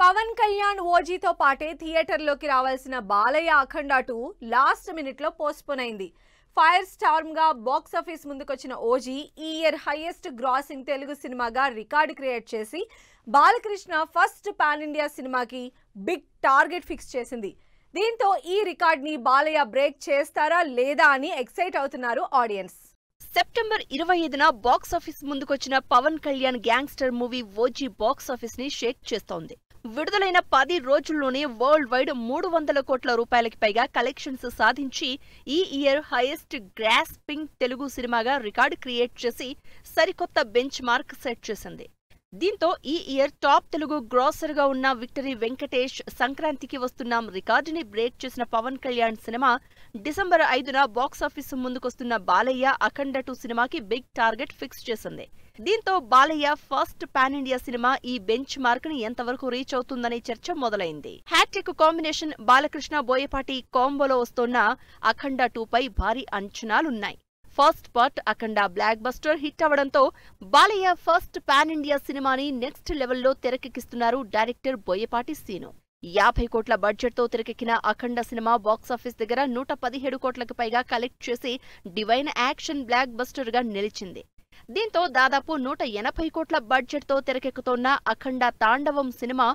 పవన్ కళ్యాణ్ ఓజీతో పాటే థియేటర్లోకి రావాల్సిన బాలయ్య అఖండ 2 లాస్ట్ మినిట్లో పోస్ట్పోన్ అయింది. ఫైర్ స్టార్మ్ గా బాక్స్ ఆఫీస్ ముందుకొచ్చిన ఓజీ ఈ ఇయర్ హైయెస్ట్ గ్రాసింగ్ తెలుగు సినిమాగా రికార్డు క్రియేట్ చేసి బాలకృష్ణ ఫస్ట్ పాన్ ఇండియా సినిమాకి బిగ్ టార్గెట్ ఫిక్స్ చేసింది. దీంతో ఈ రికార్డ్ ని బాలయ్య బ్రేక్ చేస్తారా లేదా అని ఎక్సైట్ అవుతున్నారు ఆడియన్స్. సెప్టెంబర్ 25న బాక్స్ ఆఫీస్ ముందుకొచ్చిన Pawan Kalyan gangster movie OG box office ని షేక్ చేస్తోంది. విడుదలైన 10 రోజుల్లోనే వరల్డ్ వైడ్ 300 కోట్ల రూపాయలకి పైగా కలెక్షన్స్ సాధించి ఈ ఇయర్ హైయెస్ట్ గ్రాస్పింగ్ తెలుగు సినిమాగా రికార్డు క్రియేట్ చేసి సరికొత్త బెంచ్ మార్క్ సెట్ చేసింది. దీంతో ఈ ఇయర్ టాప్ తెలుగు గ్రాసర్ గా ఉన్న విక్టరీ వెంకటేష్ సంక్రాంతికి వస్తున్నాం రికార్డుని బ్రేక్ చేసిన పవన్ కళ్యాణ్ సినిమా డిసెంబర్ 5న బాక్సాఫీస్ ముందుకొస్తున్న బాలయ్య అఖండ 2 సినిమాకి బిగ్ టార్గెట్ ఫిక్స్ చేసింది. దీంతో బాలయ్య ఫస్ట్ పాన్ ఇండియా సినిమా ఈ బెంచ్ మార్క్ ని ఎంతవరకు రీచ్ అవుతుందనే చర్చ మొదలైంది. హ్యాట్రిక్ కాంబినేషన్ బాలకృష్ణ బోయపాటి కాంబోలో వస్తోన్న అఖండ 2 పై భారీ అంచనాలున్నాయి. First part Akhanda blockbuster hit అవడంతో బాలయ్య ఫస్ట్ పాన్ ఇండియా సినిమాని నెక్స్ట్ లెవెల్లో తెరకెక్కిస్తున్నారు డైరెక్టర్ బోయపాటి సీను. 50 కోట్ల బడ్జెట్ తో తెరకెక్కిన అఖండ సినిమా బాక్సాఫీస్ దగ్గర 117 కోట్లకు పైగా కలెక్ట్ చేసి డివైన్ యాక్షన్ బ్లాక్ బస్టర్ గా నిలిచింది. దీంతో దాదాపు 180 కోట్ల బడ్జెట్ తో తెరకెక్కుతోన్న అఖండ తాండవం సినిమా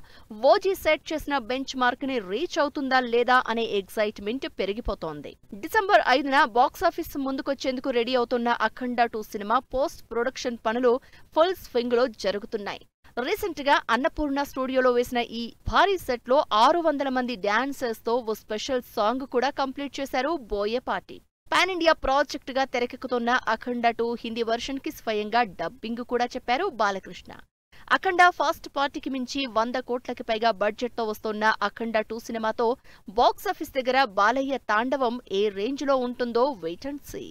ఓజీ సెట్ చేసిన బెంచ్ మార్క్ ని రీచ్ అవుతుందా లేదా అనే ఎక్సైట్మెంట్ పెరిగిపోతోంది. డిసెంబర్ 5న బాక్సాఫీస్ ముందుకొచ్చేందుకు రెడీ అవుతున్న అఖండ 2 సినిమా పోస్ట్ ప్రొడక్షన్ పనులు ఫుల్ స్వింగ్ లో జరుగుతున్నాయి. రీసెంట్ గా అన్నపూర్ణ స్టూడియోలో వేసిన ఈ భారీ సెట్ లో 600 మంది డాన్సర్స్ తో ఓ స్పెషల్ సాంగ్ కూడా కంప్లీట్ చేశారు బోయపాటి. పాన్ ఇండియా ప్రాజెక్ట్ గా తెరకెక్కుతున్న అఖండ 2 హిందీ వర్షన్ కి స్వయంగా డబ్బింగ్ కూడా చెప్పారు బాలకృష్ణ. అఖండ ఫస్ట్ పార్టీకి మించి 100 కోట్లకి పైగా బడ్జెట్ తో వస్తోన్న అఖండ 2 సినిమాతో బాక్సాఫీస్ దగ్గర బాలయ్య తాండవం ఏ రేంజ్ లో ఉంటుందో వెయిట్ అండ్ సీ.